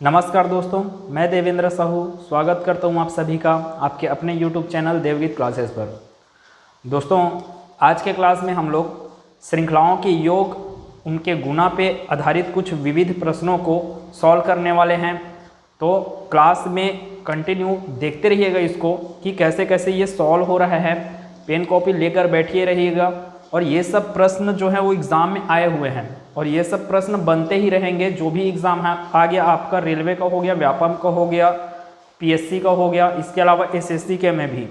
नमस्कार दोस्तों, मैं देवेंद्र साहू स्वागत करता हूं आप सभी का आपके अपने YouTube चैनल देवगीत क्लासेस पर। दोस्तों, आज के क्लास में हम लोग श्रृंखलाओं के योग उनके गुणा पे आधारित कुछ विविध प्रश्नों को सॉल्व करने वाले हैं। तो क्लास में कंटिन्यू देखते रहिएगा इसको कि कैसे कैसे ये सॉल्व हो रहा है। पेन कॉपी लेकर बैठिए रहिएगा और ये सब प्रश्न जो है वो एग्ज़ाम में आए हुए हैं और ये सब प्रश्न बनते ही रहेंगे। जो भी एग्ज़ाम है आ गया आपका, रेलवे का हो गया, व्यापम का हो गया, पीएससी का हो गया, इसके अलावा एसएससी के में भी।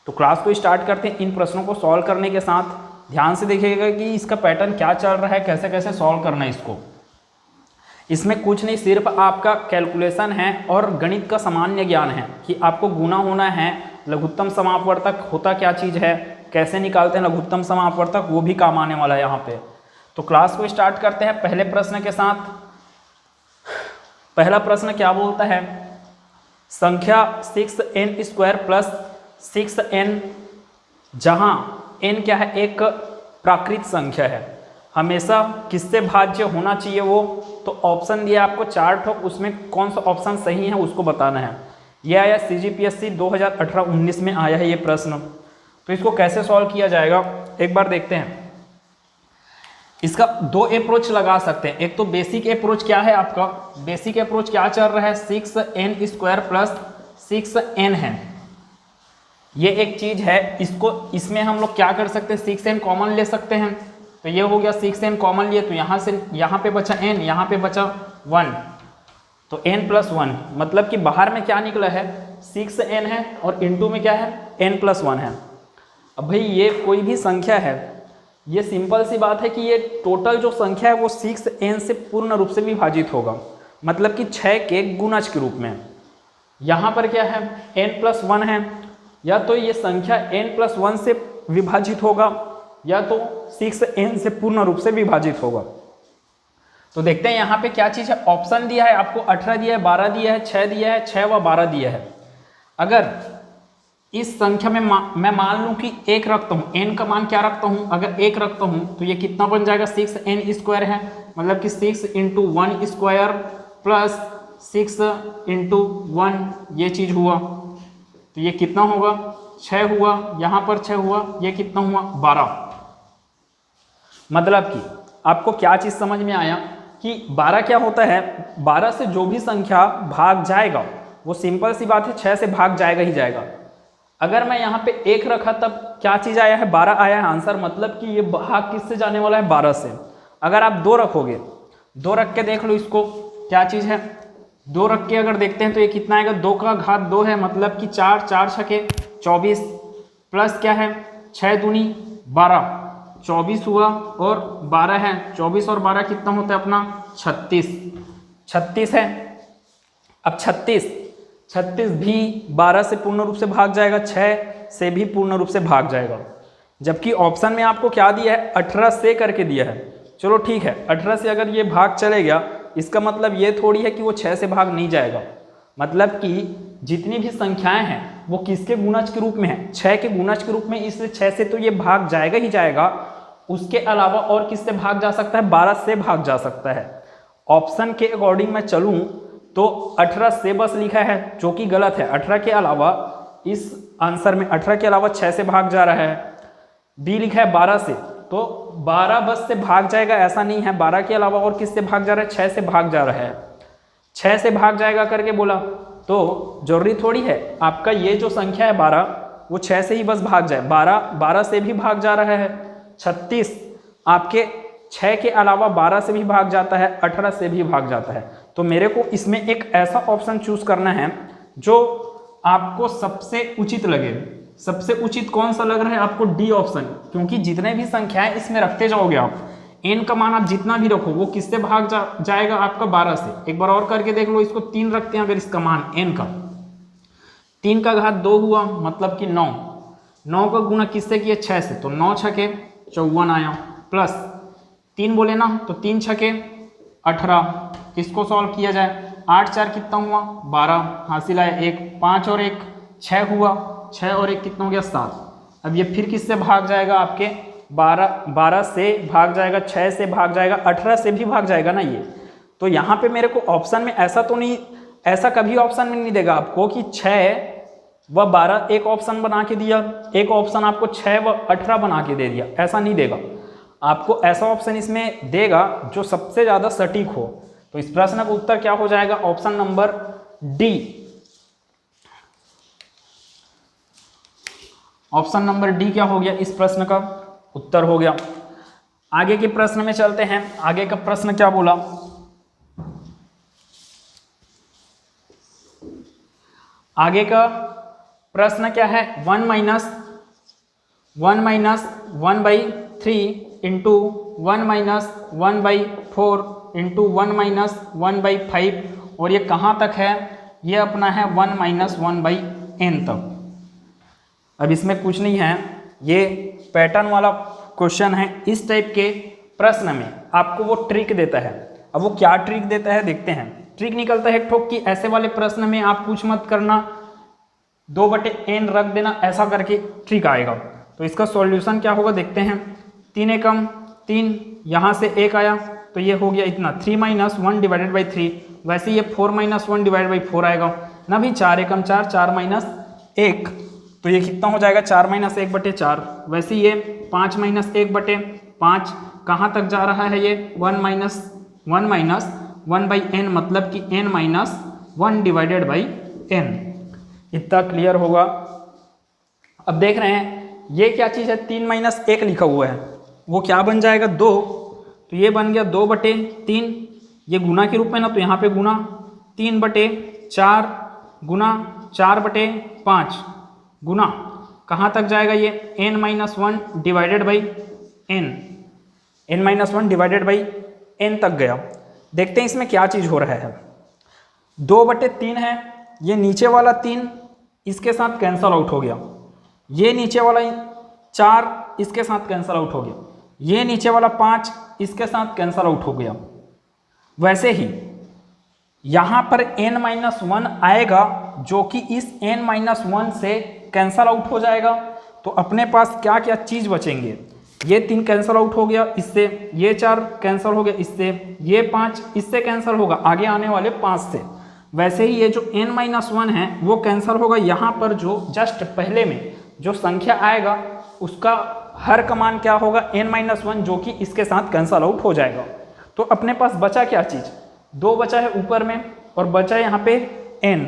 तो क्लास को स्टार्ट करते हैं इन प्रश्नों को सॉल्व करने के साथ। ध्यान से देखिएगा कि इसका पैटर्न क्या चल रहा है, कैसे कैसे सॉल्व करना है इसको। इसमें कुछ नहीं, सिर्फ आपका कैलकुलेशन है और गणित का सामान्य ज्ञान है कि आपको गुना होना है। लघुत्तम समापवर्तक होता क्या चीज़ है, कैसे निकालते हैं लघुत्तम समापवर्तक, वो भी काम आने वाला है यहाँ पे। तो क्लास को स्टार्ट करते हैं पहले प्रश्न के साथ। पहला प्रश्न क्या बोलता है, संख्या 6n² प्लस 6n, जहाँ n क्या है, एक प्राकृत संख्या है, हमेशा किससे भाज्य होना चाहिए वो। तो ऑप्शन दिया आपको 4 ठोक, उसमें कौन सा ऑप्शन सही है उसको बताना है। ये आया CGPSC 2018-19 में आया है ये प्रश्न। तो इसको कैसे सॉल्व किया जाएगा एक बार देखते हैं। इसका दो अप्रोच लगा सकते हैं। एक तो बेसिक अप्रोच क्या है आपका, बेसिक अप्रोच क्या चल रहा है, 6n² प्लस 6n है, ये एक चीज है। इसको इसमें हम लोग क्या कर सकते हैं, 6n कॉमन ले सकते हैं। तो ये हो गया 6n कॉमन लिए, तो यहाँ से यहाँ पे बचा n, यहाँ पे बचा 1, तो n + 1, मतलब कि बाहर में क्या निकला है 6n है और इनटू में क्या है n + 1 है। अब भाई ये कोई भी संख्या है, ये सिंपल सी बात है कि ये टोटल जो संख्या है वो 6n से पूर्ण रूप से विभाजित होगा, मतलब कि 6 के गुणज के रूप में। यहाँ पर क्या है n + 1 है, या तो ये संख्या n + 1 से विभाजित होगा या तो 6n से पूर्ण रूप से विभाजित होगा। तो देखते हैं यहाँ पे क्या चीज़ है। ऑप्शन दिया है आपको 18 दिया है, 12 दिया है, 6 दिया है, 6 व 12 दिया है। अगर इस संख्या में मैं मान लूँ कि 1 रखता हूँ, n का मान क्या रखता हूँ, अगर 1 रखता हूँ तो ये कितना बन जाएगा, 6n² है, मतलब कि 6 × 1² प्लस 6 × 1, ये चीज़ हुआ। तो ये कितना होगा, 6 हुआ, यहाँ पर 6 हुआ, ये कितना हुआ 12। मतलब कि आपको क्या चीज़ समझ में आया कि 12 क्या होता है, 12 से जो भी संख्या भाग जाएगा वो सिंपल सी बात है 6 से भाग जाएगा ही जाएगा। अगर मैं यहाँ पे 1 रखा तब क्या चीज़ आया है, 12 आया है आंसर, मतलब कि ये भाग किससे जाने वाला है, 12 से। अगर आप 2 रखोगे, 2 रख के देख लो इसको क्या चीज़ है, 2 रख के अगर देखते हैं तो ये कितना आएगा, 2 का घात 2 है, मतलब कि 4, 4 छके 24 प्लस क्या है 6 दूनी 12, 24 हुआ और 12 है, 24 और 12 कितना होता है अपना 36 है। अब 36 भी 12 से पूर्ण रूप से भाग जाएगा, 6 से भी पूर्ण रूप से भाग जाएगा। जबकि ऑप्शन में आपको क्या दिया है, 18 से करके दिया है। चलो ठीक है, 18 से अगर ये भाग चले गया, इसका मतलब ये थोड़ी है कि वो 6 से भाग नहीं जाएगा। मतलब कि जितनी भी संख्याएं हैं वो किसके गुणज के रूप में है, 6 के गुणज के रूप में, इसलिए 6 से तो ये भाग जाएगा ही जाएगा। उसके अलावा और किससे भाग जा सकता है, 12 से भाग जा सकता है। ऑप्शन के अकॉर्डिंग मैं चलूँ तो 18 से बस लिखा है, जो कि गलत है। 18 के अलावा इस आंसर में 18 के अलावा 6 से भाग जा रहा है। बी लिखा है 12 से, तो 12 बस से भाग जाएगा ऐसा नहीं है, 12 के अलावा और किससे भाग जा रहा है, 6 से भाग जा रहा है। 6 से भाग जाएगा करके बोला तो जरूरी थोड़ी है आपका ये जो संख्या है 12 वो 6 से ही बस भाग जाए, 12 से भी भाग जा रहा है। 36 आपके 6 के अलावा 12 से भी भाग जाता है, 18 से भी भाग जाता है। तो मेरे को इसमें एक ऐसा ऑप्शन चूज करना है जो आपको सबसे उचित लगे। सबसे उचित कौन सा लग रहा है आपको, डी ऑप्शन, क्योंकि जितने भी संख्याएं इसमें रखते जाओगे आप, n का मान आप जितना भी रखो वो किससे भाग जाएगा आपका 12 से। एक बार और करके देख लो, इसको 3 रखते हैं अगर इसका मान n का, 3 का घात 2 हुआ, मतलब कि 9 का गुणा किससे किया 6 से, तो 9 छके 54 आया, प्लस 3 बोले ना तो 3 छके 18। इसको सॉल्व किया जाए, 8 4 कितना हुआ 12, हासिल आया 1, 5 और 1 6 हुआ, 6 और 1 कितना हो गया 7। अब ये फिर किससे भाग जाएगा आपके 12 से भाग जाएगा, 6 से भाग जाएगा, 18 से भी भाग जाएगा ना ये। तो यहाँ पे मेरे को ऑप्शन में ऐसा तो नहीं, ऐसा कभी ऑप्शन में नहीं देगा आपको कि 6 व 12 एक ऑप्शन बना के दिया, एक ऑप्शन आपको 6 व 18 बना के दे दिया, ऐसा नहीं देगा। आपको ऐसा ऑप्शन इसमें देगा जो सबसे ज़्यादा सटीक हो। तो इस प्रश्न का उत्तर क्या हो जाएगा? Option number D. Option number D क्या हो गया? इस प्रश्न का उत्तर हो गया। आगे के प्रश्न में चलते हैं। आगे का प्रश्न क्या बोला? आगे का प्रश्न क्या है? 1 minus 1/3 into 1 minus 1/4 into 1 minus 1/5, और ये कहाँ तक है? ये अपना है 1 माइनस 1/n तक। अब इसमें कुछ नहीं है, ये पैटर्न वाला क्वेश्चन है। इस टाइप के प्रश्न में आपको वो ट्रिक देता है। अब वो क्या ट्रिक देता है देखते हैं। ट्रिक निकलता है ठोक कि ऐसे वाले प्रश्न में आप कुछ मत करना, 2/n रख देना, ऐसा करके ट्रिक आएगा। तो इसका सॉल्यूशन क्या होगा देखते हैं। 3 एकम 3, यहाँ से 1 आया तो ये हो गया इतना 3 माइनस 1/3। वैसे ये 4 माइनस 1/4 आएगा ना भी। 4 एकम 4, 4 माइनस 1, तो ये कितना हो जाएगा? 4 माइनस 1/4। वैसे ये 5 माइनस 1/5 कहाँ तक जा रहा है? ये 1 माइनस 1/n, मतलब कि n माइनस 1/n। इतना क्लियर होगा। अब देख रहे हैं ये क्या चीज़ है? 3 माइनस 1 लिखा हुआ है, वो क्या बन जाएगा? 2। तो ये बन गया 2/3। ये गुना के रूप में ना, तो यहाँ पे गुना 3/4 गुना 4/5 गुना कहाँ तक जाएगा? ये n minus 1/n, n minus 1/n तक गया। देखते हैं इसमें क्या चीज़ हो रहा है। 2/3 है, ये नीचे वाला 3 इसके साथ कैंसल आउट हो गया, ये नीचे वाला 4 इसके साथ कैंसल आउट हो गया, ये नीचे वाला 5 इसके साथ कैंसल आउट हो गया। वैसे ही यहाँ पर n-1 आएगा जो कि इस n-1 से कैंसल आउट हो जाएगा। तो अपने पास क्या क्या चीज़ बचेंगे? ये 3 कैंसल आउट हो गया इससे, ये 4 कैंसल हो गया इससे, ये 5 इससे कैंसल होगा आगे आने वाले 5 से। वैसे ही ये जो n-1 है वो कैंसल होगा। यहाँ पर जो जस्ट पहले में जो संख्या आएगा उसका हर का मान क्या होगा? n-1, जो कि इसके साथ कैंसल आउट हो जाएगा। तो अपने पास बचा क्या चीज़? 2 बचा है ऊपर में और बचा है यहाँ पे n।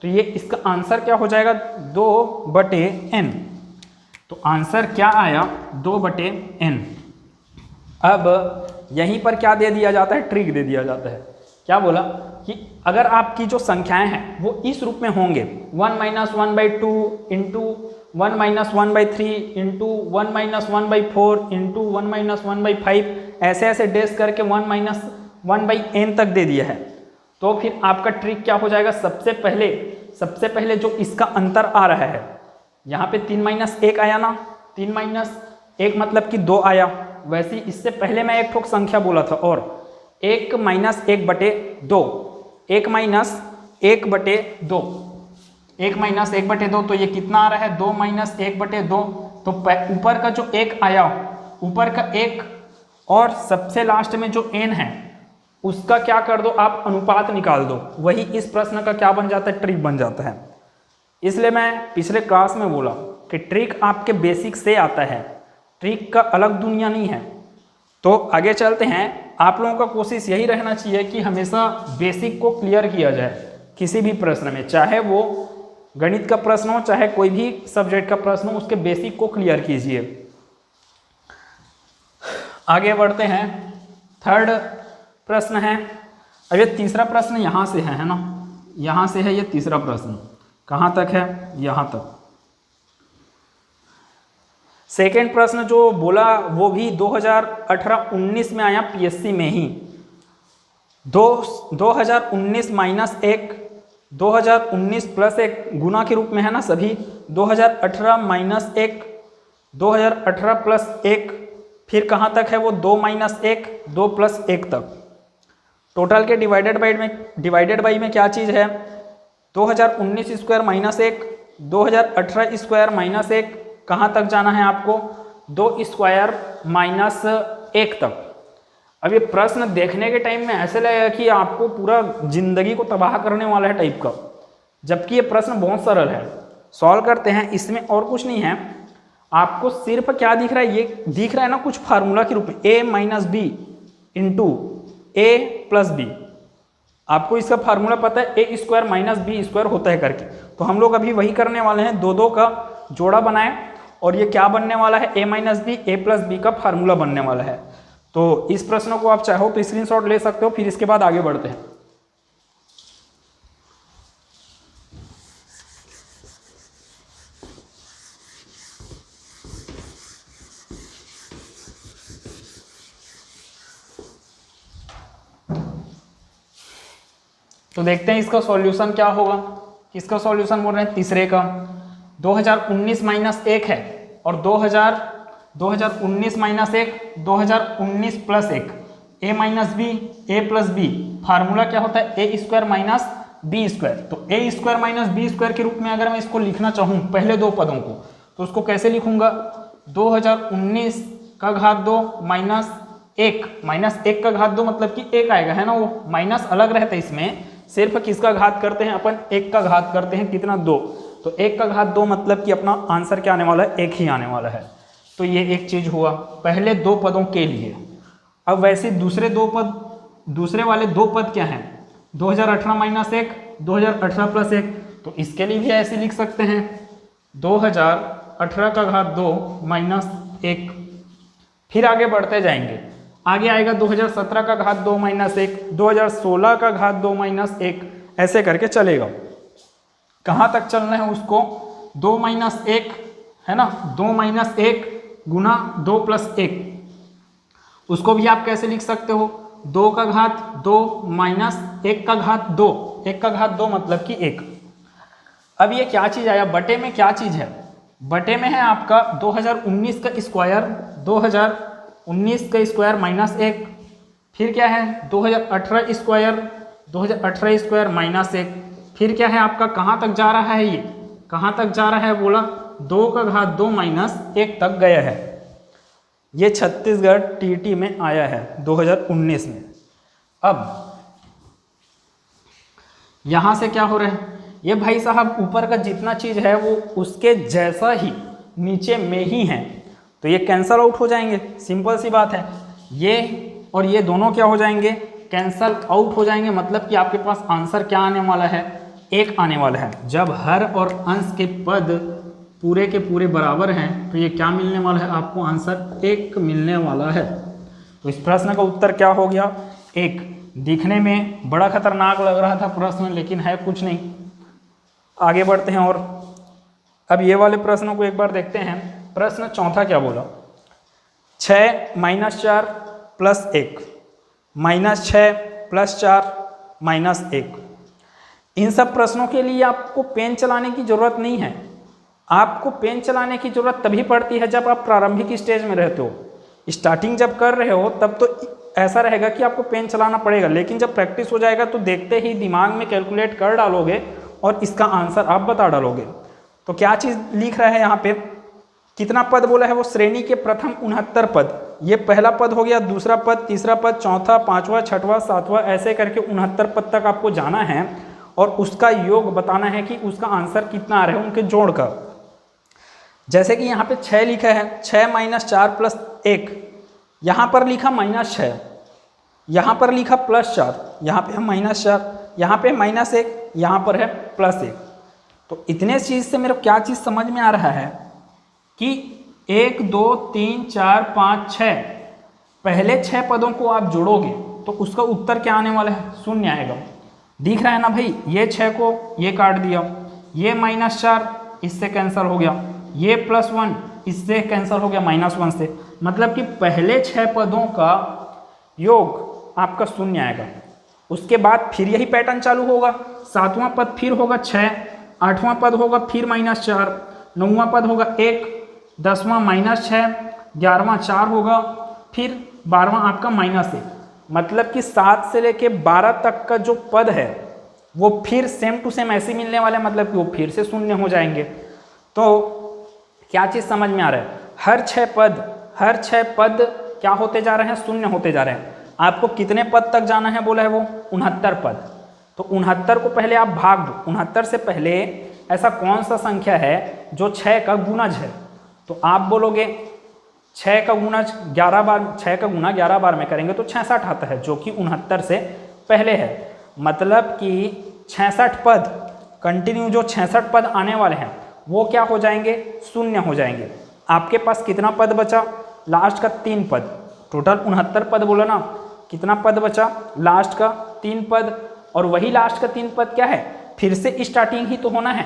तो ये इसका आंसर क्या हो जाएगा? 2/n। तो आंसर क्या आया? 2/n। अब यहीं पर क्या दे दिया जाता है? ट्रिक दे दिया जाता है। क्या बोला कि अगर आपकी जो संख्याएं हैं वो इस रूप में होंगे, 1 minus 1/2 into 1 minus 1/3 into 1 minus 1/4 into 1 minus 1/5, ऐसे ऐसे डेस करके 1 माइनस 1/n तक दे दिया है। तो फिर आपका ट्रिक क्या हो जाएगा? सबसे पहले जो इसका अंतर आ रहा है, यहाँ पे 3 माइनस 1 आया ना, 3 माइनस 1 मतलब कि 2 आया। वैसे ही इससे पहले मैं एक ठोक संख्या बोला था, और 1 माइनस 1/2, 1 माइनस 1/2, 1 माइनस 1/2, तो ये कितना आ रहा है? 2 माइनस 1/2। तो ऊपर का जो 1 आया, ऊपर का 1 और सबसे लास्ट में जो n है उसका क्या कर दो आप? अनुपात निकाल दो। वही इस प्रश्न का क्या बन जाता है? ट्रिक बन जाता है। इसलिए मैं पिछले क्लास में बोला कि ट्रिक आपके बेसिक से आता है, ट्रिक का अलग दुनिया नहीं है। तो आगे चलते हैं। आप लोगों का कोशिश यही रहना चाहिए कि हमेशा बेसिक को क्लियर किया जाए किसी भी प्रश्न में, चाहे वो गणित का प्रश्न हो चाहे कोई भी सब्जेक्ट का प्रश्न हो, उसके बेसिक को क्लियर कीजिए। आगे बढ़ते हैं। थर्ड प्रश्न है, अब ये तीसरा प्रश्न यहाँ से है ना, यहाँ से है ये तीसरा प्रश्न। कहाँ तक है? यहाँ तक। सेकेंड प्रश्न जो बोला वो भी 2018-19 में आया पीएससी में ही। 2019 माइनस 1, 2019 प्लस 1 गुना के रूप में है ना सभी। 2018 माइनस 1, 2018 प्लस 1, फिर कहाँ तक है वो? 2 माइनस 1, 2 प्लस 1 तक। टोटल के डिवाइडेड बाई में क्या चीज़ है? 2019 स्क्वायर माइनस 1, 2018 स्क्वायर माइनस 1, कहाँ तक जाना है आपको? 2 स्क्वायर माइनस 1 तक। अब ये प्रश्न देखने के टाइम में ऐसे लगेगा कि आपको पूरा जिंदगी को तबाह करने वाला है टाइप का, जबकि ये प्रश्न बहुत सरल है। सॉल्व करते हैं, इसमें और कुछ नहीं है, आपको सिर्फ क्या दिख रहा है, ये दिख रहा है ना कुछ फार्मूला के रूप में, a minus B into A plus B. आपको इसका फार्मूला पता है, A square minus B square होता है करके, तो हम लोग अभी वही करने वाले हैं, दो दो का जोड़ा बनाए और ये क्या बनने वाला है, a minus B A plus B का फार्मूला बनने वाला है। तो इस प्रश्न को आप चाहो तो स्क्रीनशॉट ले सकते हो, फिर इसके बाद आगे बढ़ते हैं। तो देखते हैं इसका सॉल्यूशन क्या होगा। किसका सॉल्यूशन बोल रहे हैं, तीसरे का। 2019 माइनस 1 है और 2019 minus 1 2019 plus 1, A minus B A plus B, formula क्या होता है, A square minus B square. तो ए स्क्वायर माइनस बी स्क्वायर के रूप में अगर मैं इसको लिखना चाहूँ पहले दो पदों को, तो उसको कैसे लिखूंगा, 2019 का घात 2 माइनस 1 का घात 2 मतलब कि 1 आएगा, है ना, वो माइनस अलग रहता है, इसमें सिर्फ किसका घात करते हैं अपन, 1 का घात करते हैं, कितना 2, तो 1 का घात 2 मतलब कि अपना आंसर क्या आने वाला है, 1 ही आने वाला है। तो ये एक चीज हुआ पहले दो पदों के लिए। अब वैसे दूसरे वाले दो पद क्या हैं, 2018 माइनस 1 2018 प्लस 1, तो इसके लिए भी ऐसे लिख सकते हैं, 2018 का घात 2 माइनस 1। फिर आगे बढ़ते जाएंगे, आगे आएगा 2017 का घात 2 माइनस 1, 2016 का घात 2 माइनस 1, ऐसे करके चलेगा। कहाँ तक चलना है उसको, 2 माइनस 1 है ना, 2 माइनस 1 गुना 2 प्लस 1, उसको भी आप कैसे लिख सकते हो, 2 का घात 2 माइनस 1 का घात 2, 1 का घात 2 मतलब कि 1। अब ये क्या चीज़ आया, बटे में क्या चीज़ है, बटे में है आपका 2019 का स्क्वायर, 2019 का स्क्वायर माइनस 1, फिर क्या है 2018 स्क्वायर माइनस 1, फिर क्या है आपका, कहाँ तक जा रहा है, ये कहाँ तक जा रहा है बोला, 2 का घात 2 माइनस 1 तक गया है। ये छत्तीसगढ़ टीटी में आया है 2019 में। अब यहाँ से क्या हो रहा है, ये भाई साहब ऊपर का जितना चीज़ है वो उसके जैसा ही नीचे में ही है, तो ये कैंसल आउट हो जाएंगे, सिंपल सी बात है। ये और ये दोनों क्या हो जाएंगे, कैंसल आउट हो जाएंगे, मतलब कि आपके पास आंसर क्या आने वाला है, 1 आने वाला है। जब हर और अंश के पद पूरे के पूरे बराबर हैं तो ये क्या मिलने वाला है, आपको आंसर 1 मिलने वाला है। तो इस प्रश्न का उत्तर क्या हो गया, 1। दिखने में बड़ा खतरनाक लग रहा था प्रश्न, लेकिन है कुछ नहीं। आगे बढ़ते हैं और अब ये वाले प्रश्नों को एक बार देखते हैं। प्रश्न चौथा क्या बोला, 6 minus 4 plus 1 minus 6 plus 4 minus 1। इन सब प्रश्नों के लिए आपको पेन चलाने की ज़रूरत नहीं है। आपको पेन चलाने की ज़रूरत तभी पड़ती है जब आप प्रारंभिक स्टेज में रहते हो। स्टार्टिंग जब कर रहे हो तब तो ऐसा रहेगा कि आपको पेन चलाना पड़ेगा, लेकिन जब प्रैक्टिस हो जाएगा तो देखते ही दिमाग में कैलकुलेट कर डालोगे और इसका आंसर आप बता डालोगे। तो क्या चीज़ लिख रहा है यहाँ पे, कितना पद बोला है वो, श्रेणी के प्रथम 69 पद। ये पहला पद हो गया, दूसरा पद, तीसरा पद, चौथा, पाँचवा, छठवां, सातवां, ऐसे करके 69 पद तक आपको जाना है और उसका योग बताना है कि उसका आंसर कितना आ रहा है उनके जोड़ का। जैसे कि यहाँ पे 6 लिखा है, 6 माइनस 4 प्लस 1, यहाँ पर लिखा माइनस 6, यहाँ पर लिखा प्लस 4, यहाँ पे है माइनस 4, यहाँ पे माइनस 1, यहाँ पर है प्लस 1। तो इतने चीज़ से मेरे क्या चीज़ समझ में आ रहा है कि 1 2 3 4 5 6 पहले 6 पदों को आप जोड़ोगे तो उसका उत्तर क्या आने वाला है, 0 आएगा। दिख रहा है ना भाई, ये 6 को ये काट दिया, ये माइनस 4 इससे कैंसिल हो गया, ये प्लस 1 इससे कैंसिल हो गया माइनस 1 से, मतलब कि पहले 6 पदों का योग आपका 0 आएगा। उसके बाद फिर यही पैटर्न चालू होगा, 7वां पद फिर होगा 6, 8वां पद होगा फिर माइनस 4, 9वां पद होगा 1, 10वां माइनस 6, 11वां 4 होगा, फिर 12वां आपका माइनस 1, मतलब कि 7 से लेके 12 तक का जो पद है वो फिर सेम टू सेम ऐसे मिलने वाले, मतलब कि वो फिर से 0 हो जाएंगे। तो क्या चीज़ समझ में आ रहा है, हर 6 पद क्या होते जा रहे हैं, 0 होते जा रहे हैं। आपको कितने पद तक जाना है बोला है वो 69 पद। तो 69 को पहले आप भाग दो, 69 से पहले ऐसा कौन सा संख्या है जो 6 का गुणज है। तो आप बोलोगे 6 का गुणज 11 बार, 6 का गुना 11 बार में करेंगे तो 66 आता है, जो कि 69 से पहले है। मतलब कि 66 पद कंटिन्यू, जो 66 पद आने वाले हैं वो क्या हो जाएंगे, शून्य हो जाएंगे। आपके पास कितना पद बचा, लास्ट का 3 पद, टोटल 69 पद बोला ना, कितना पद बचा, लास्ट का 3 पद। और वही लास्ट का 3 पद क्या है, फिर से स्टार्टिंग ही तो होना है,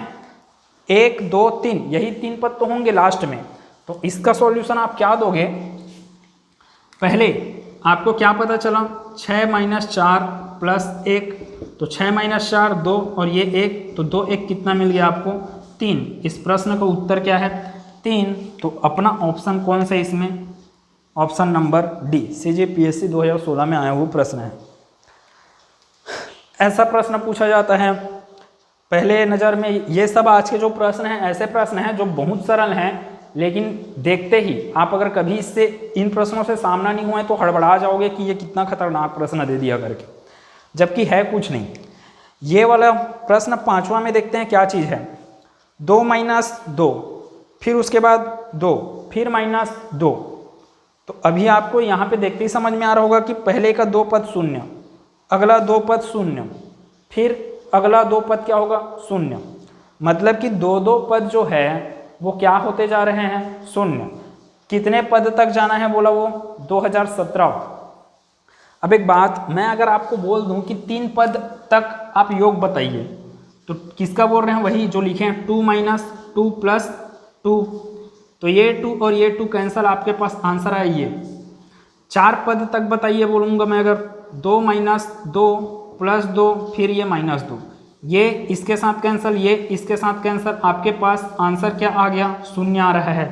1 2 3, यही 3 पद तो होंगे लास्ट में। तो इसका सॉल्यूशन आप क्या दोगे, पहले आपको क्या पता चला, 6 - 4 + 1, तो 6 - 4 2 और ये 1, तो 2 1 कितना मिल गया आपको, 3। इस प्रश्न का उत्तर क्या है, 3। तो अपना ऑप्शन कौन सा है इसमें, ऑप्शन नंबर डी, CGPSC 2016 में आया हुआ प्रश्न है। ऐसा प्रश्न पूछा जाता है पहले नज़र में। ये सब आज के जो प्रश्न हैं ऐसे प्रश्न हैं जो बहुत सरल हैं, लेकिन देखते ही आप अगर कभी इससे इन प्रश्नों से सामना नहीं हुआ है तो हड़बड़ा जाओगे कि ये कितना खतरनाक प्रश्न दे दिया करके, जबकि है कुछ नहीं। ये वाला प्रश्न 5वां में देखते हैं क्या चीज़ है, 2 - 2, फिर उसके बाद 2, फिर -2। तो अभी आपको यहाँ पे देखते ही समझ में आ रहा होगा कि पहले का 2 पद शून्य, अगला 2 पद शून्य, फिर अगला 2 पद क्या होगा, शून्य। मतलब कि 2 पद जो है वो क्या होते जा रहे हैं, शून्य। कितने पद तक जाना है बोला वो, 2017। अब एक बात, मैं अगर आपको बोल दूं कि 3 पद तक आप योग बताइए, तो किसका बोल रहे हैं, वही जो लिखे हैं 2 - 2 + 2, तो ये 2 और ये 2 कैंसल, आपके पास आंसर है ये। 4 पद तक बताइए बोलूँगा मैं अगर, 2 - 2 + 2, फिर ये -2, ये इसके साथ कैंसिल, ये इसके साथ कैंसिल, आपके पास आंसर क्या आ गया, शून्य आ रहा है।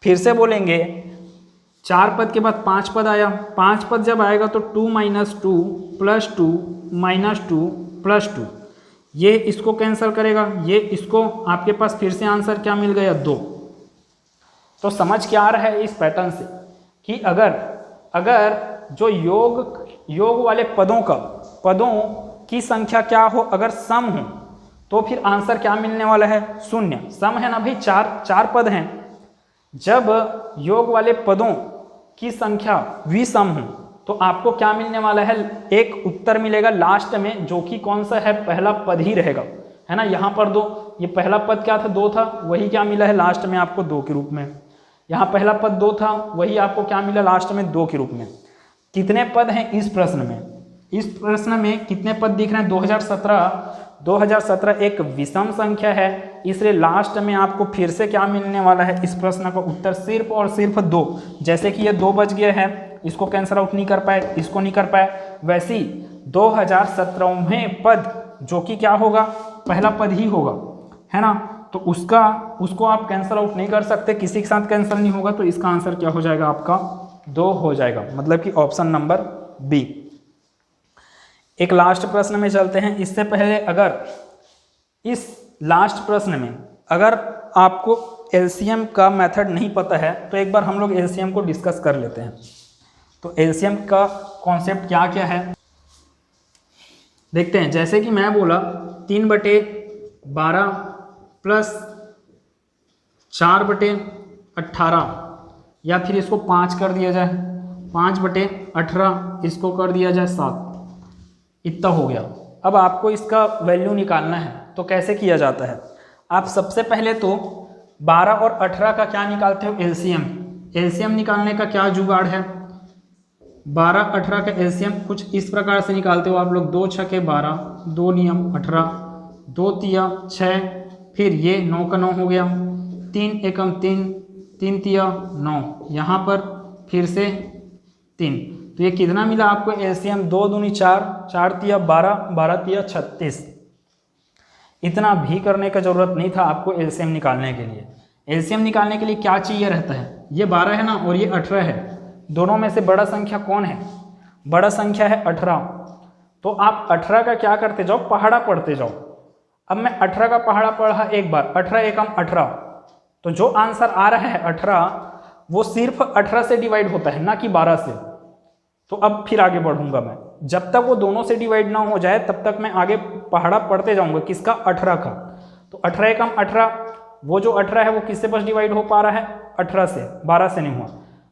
फिर से बोलेंगे 4 पद के बाद 5 पद आया, 5 पद जब आएगा तो 2 - 2 + 2 -2 + 2, ये इसको कैंसिल करेगा, ये इसको, आपके पास फिर से आंसर क्या मिल गया, 2। तो समझ क्या आ रहा है इस पैटर्न से कि अगर जो योग वाले पदों की संख्या क्या हो, अगर सम हो तो फिर आंसर क्या मिलने वाला है, शून्य। सम है ना भाई, 4 पद हैं। जब योग वाले पदों की संख्या विषम हो तो आपको क्या मिलने वाला है, एक उत्तर मिलेगा लास्ट में, जो कि कौन सा है, पहला पद ही रहेगा, है ना। यहाँ पर 2, ये पहला पद क्या था, 2 था, वही क्या मिला है लास्ट में आपको 2 के रूप में। यहाँ पहला पद 2 था, वही आपको क्या मिला लास्ट में, 2 के रूप में। कितने पद हैं इस प्रश्न में, इस प्रश्न में कितने पद दिख रहे हैं, 2017 एक विषम संख्या है, इसलिए लास्ट में आपको फिर से क्या मिलने वाला है, इस प्रश्न का उत्तर सिर्फ और सिर्फ 2। जैसे कि ये 2 बच गया है, इसको कैंसल आउट नहीं कर पाए, इसको नहीं कर पाए, वैसे ही 2017वें पद जो कि क्या होगा, पहला पद ही होगा, है ना। तो उसको आप कैंसल आउट नहीं कर सकते, किसी के साथ कैंसिल नहीं होगा, तो इसका आंसर क्या हो जाएगा, आपका 2 हो जाएगा, मतलब कि ऑप्शन नंबर बी। एक लास्ट प्रश्न में चलते हैं। इससे पहले अगर इस लास्ट प्रश्न में अगर आपको एलसीएम का मेथड नहीं पता है तो एक बार हम लोग एलसीएम को डिस्कस कर लेते हैं। तो एलसीएम का कॉन्सेप्ट क्या क्या है देखते हैं। जैसे कि मैं बोला 3/12 + 4/18, या फिर इसको 5 कर दिया जाए, 5/18 इसको कर दिया जाए 7, इतना हो गया। अब आपको इसका वैल्यू निकालना है, तो कैसे किया जाता है, आप सबसे पहले तो 12 और 18 का क्या निकालते हो, एलसीएम। एलसीएम निकालने का क्या जुगाड़ है, 12 18 का एलसीएम कुछ इस प्रकार से निकालते हो आप लोग, 2 × 6 = 12, 2 नियम 18, 2 तिया 6, फिर ये 9 का 9 हो गया, 3 एकम 3, 3 तिया 9, यहाँ पर फिर से 3, तो ये कितना मिला आपको एलसीएम, 2 दूनी 4, 4 तिया 12, 12 तिया 36। इतना भी करने का जरूरत नहीं था आपको एलसीएम निकालने के लिए। एलसीएम निकालने के लिए क्या चाहिए रहता है, ये 12 है ना और ये 18 है, दोनों में से बड़ा संख्या कौन है, बड़ा संख्या है 18। तो आप 18 का क्या करते जाओ, पहाड़ा पढ़ते जाओ। अब मैं 18 का पहाड़ा पढ़ा एक बार, 18 एकम 18, तो जो आंसर आ रहा है 18 वो सिर्फ 18 से डिवाइड होता है, ना कि 12 से। तो अब फिर आगे बढ़ूंगा मैं, जब तक वो दोनों से डिवाइड ना हो जाए तब तक मैं आगे पहाड़ा पढ़ते जाऊंगा। किसका? 18 का। तो 18 एकम 18, वो जो 18 है वो किससे बस डिवाइड हो पा रहा है? 18 से, 12 से नहीं हुआ।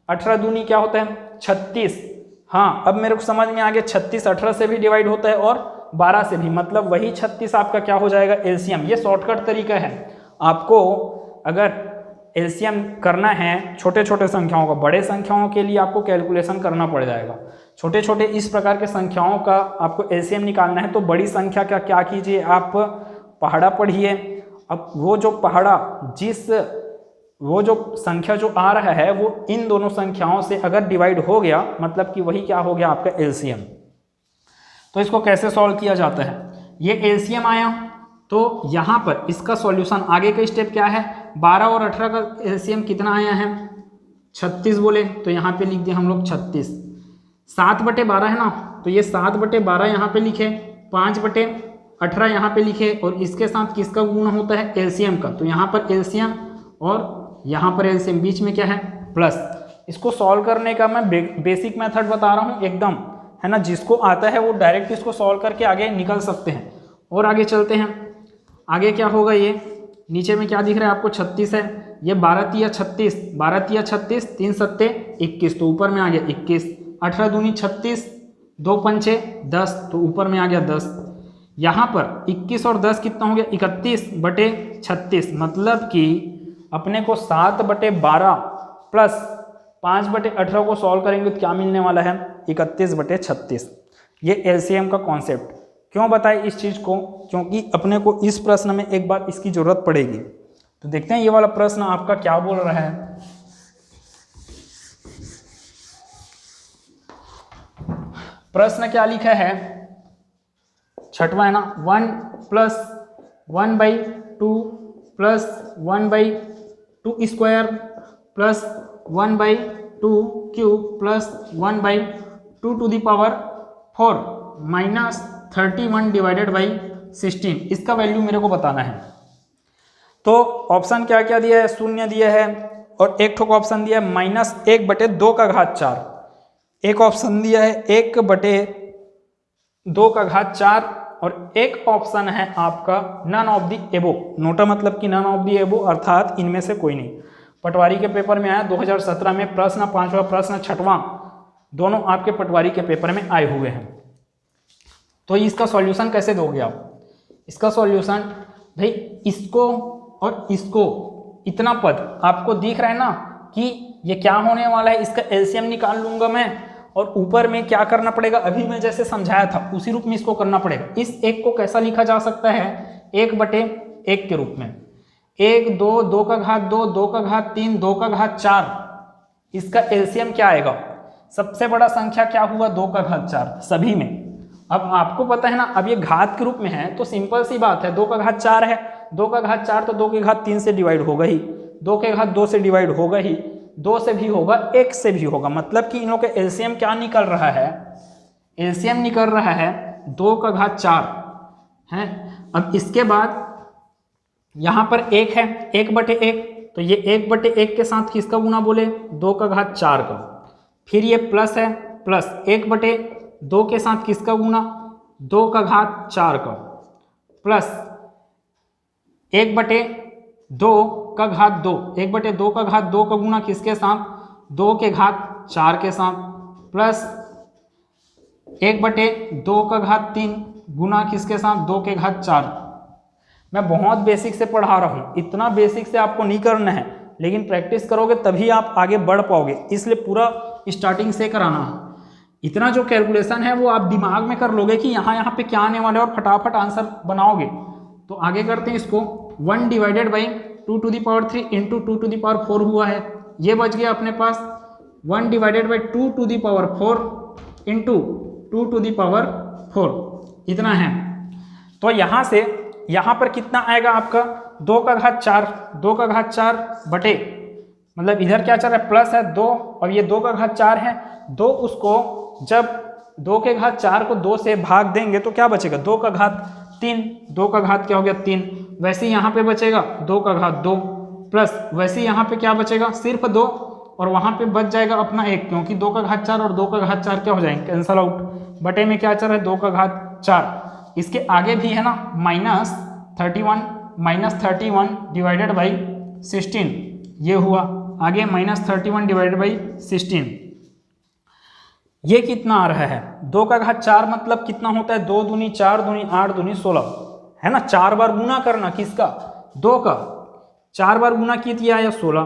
18 दूनी क्या होता है? 36। हाँ, अब मेरे को समझ में आ गया, 36 18 से भी डिवाइड होता है और 12 से भी, मतलब वही 36 आपका क्या हो जाएगा? एलसीएम। ये शॉर्टकट तरीका है। आपको अगर एलसीएम करना है छोटे छोटे संख्याओं का, बड़े संख्याओं के लिए आपको कैलकुलेशन करना पड़ जाएगा। छोटे छोटे इस प्रकार के संख्याओं का आपको एलसीएम निकालना है तो बड़ी संख्या का क्या कीजिए, आप पहाड़ा पढ़िए। अब वो जो पहाड़ा, वो जो संख्या जो आ रहा है वो इन दोनों संख्याओं से अगर डिवाइड हो गया, मतलब कि वही क्या हो गया? आपका एलसीएम। तो इसको कैसे सॉल्व किया जाता है? ये एलसीएम आया तो यहाँ पर इसका सॉल्यूशन, आगे का स्टेप क्या है? 12 और 18 का एलसीएम कितना आया है? 36 बोले, तो यहाँ पे लिख दिए हम लोग 36। 7/12 है ना, तो ये 7/12 यहाँ पे लिखे, 5/18 यहाँ पे लिखे, और इसके साथ किसका गुणा होता है? एलसीएम का। तो यहाँ पर एलसीएम और यहाँ पर एलसीएम, बीच में क्या है? प्लस। इसको सॉल्व करने का मैं बेसिक मेथड बता रहा हूँ एकदम, है ना। जिसको आता है वो डायरेक्ट इसको सॉल्व करके आगे निकल सकते हैं। और आगे चलते हैं, आगे क्या होगा? ये नीचे में क्या दिख रहा है आपको? 36 है। ये 12 तिया 36, 12 तिया 36, 3 सत्ते 21, तो ऊपर में आ गया 21। 18 दूनी 36, 2 पंचे 10, तो ऊपर में आ गया 10। यहाँ पर 21 और 10 कितना हो गया? 31/36, मतलब कि अपने को 7/12 प्लस 5/18 को सॉल्व करेंगे तो क्या मिलने वाला है? 31/36। ये एलसीएम का कॉन्सेप्ट। क्यों बताए इस चीज़ को? क्योंकि अपने को इस प्रश्न में एक बार इसकी जरूरत पड़ेगी। तो देखते हैं ये वाला प्रश्न आपका क्या बोल रहा है। प्रश्न क्या लिखा है? छठवां है ना, 1 + 1/2 plus 1/2 square plus 1/2 cube plus 1/2⁴ minus 31/16। इसका वैल्यू मेरे को बताना है। तो ऑप्शन क्या क्या दिया है? 0 दिया है और एक ठोक ऑप्शन दिया है -1/2⁴। एक ऑप्शन दिया है 1/2⁴ और एक ऑप्शन है आपका none of the above. NOTA मतलब कि नन ऑफ द एबो अर्थात इनमें से कोई नहीं। पटवारी के पेपर में आया 2017 में प्रश्न 5वां प्रश्न 6वां, दोनों आपके पटवारी के पेपर में आए हुए हैं। तो इसका सॉल्यूशन कैसे दोगे आप? इसका सॉल्यूशन भाई इसको और इसको, इतना पद आपको दिख रहा है ना कि ये क्या होने वाला है, इसका एलसीएम निकाल लूंगा मैं, और ऊपर में क्या करना पड़ेगा? अभी मैं जैसे समझाया था उसी रूप में इसको करना पड़ेगा। इस एक को कैसा लिखा जा सकता है? 1/1 के रूप में। 1 2 2⁵2 2⁵3 2⁵4। इसका एलसीएम क्या आएगा? सबसे बड़ा संख्या क्या हुआ? 2⁵4 सभी में। अब आपको पता है ना, अब ये घात के रूप में है तो सिंपल सी बात है, 2⁵4 है, 2⁵4 तो 2⁵3 से डिवाइड होगा ही, 2⁵2 से डिवाइड होगा ही, 2 से भी होगा, 1 से भी होगा। मतलब कि इन लोगों का एलसीएम क्या निकल रहा है? एलसीएम निकल रहा है 2⁵4 है। अब इसके बाद यहाँ पर 1 है, 1/1, तो ये 1/1 के साथ किसका गुना बोले? 2⁵4 का। फिर ये प्लस है, प्लस 1/2 के साथ किसका गुना? 2⁵4 का, प्लस 1/2⁵2, 1/2⁵2 का गुना किसके साथ? 2⁴ के साथ, प्लस 1/2⁵3 गुना किसके साथ? 2⁴। मैं बहुत बेसिक से पढ़ा रहा हूँ, इतना बेसिक से आपको नहीं करना है, लेकिन प्रैक्टिस करोगे तभी आप आगे बढ़ पाओगे, इसलिए पूरा स्टार्टिंग से कराना है। इतना जो कैलकुलेशन है वो आप दिमाग में कर लोगे कि यहाँ पे क्या आने वाला है और फटाफट आंसर बनाओगे। तो आगे करते हैं इसको। 1/2⁵3 इंटू 2⁴ हुआ है, ये बच गया अपने पास 1/2⁴ इंटू 2⁴, इतना है। तो यहाँ से यहाँ पर कितना आएगा आपका? 2⁵4, 2⁵4 बटे, मतलब इधर क्या चल रहा है? प्लस है 2 और ये 2⁵4 है, 2 उसको जब 2⁵4 को 2 से भाग देंगे तो क्या बचेगा? 2⁵3, 2 का घात क्या हो गया? 3। वैसे यहाँ पे बचेगा 2⁵2 प्लस, वैसे यहाँ पे क्या बचेगा? सिर्फ 2, और वहाँ पे बच जाएगा अपना 1, क्योंकि 2 का घात 4 और 2 का घात 4 क्या हो जाएंगे, कैंसल आउट। बटे में क्या चल रहा है, 2 का घात 4। इसके आगे भी है ना -31 डिवाइडेड बाई 16, ये हुआ आगे -31 डिवाइडेड बाई 16। ये कितना आ रहा है, 2 का घात 4 मतलब कितना होता है, 2 दूनी 4 दूनी 8 दूनी 16, है ना। 4 बार गुना करना किसका, 2 का, 4 बार गुना किया आया 16,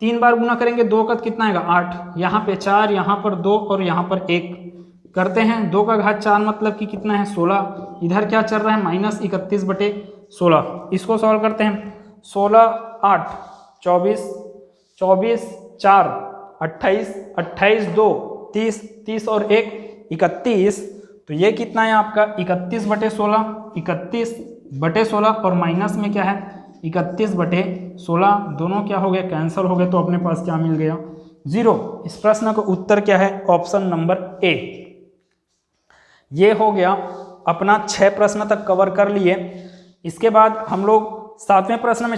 3 बार गुना करेंगे 2 का कितना आएगा 8, यहाँ पे 4, यहाँ पर 2 और यहाँ पर 1 करते हैं। 2 का घात 4 मतलब कि कितना है 16, इधर क्या चल रहा है -31 बटे 16। इसको सॉल्व करते हैं, 16 8 24, 24 4 28, 28 2 30, 30 और 1 31, तो ये कितना है आपका 31 बटे 16, 31 बटे 16 और माइनस में क्या है 31 बटे 16, दोनों क्या हो गए, कैंसिल हो गए। तो अपने पास क्या मिल गया, 0। इस प्रश्न का उत्तर क्या है, ऑप्शन नंबर ए। ये हो गया अपना 6 प्रश्न तक कवर कर लिए। इसके बाद हम लोग 7वें प्रश्न में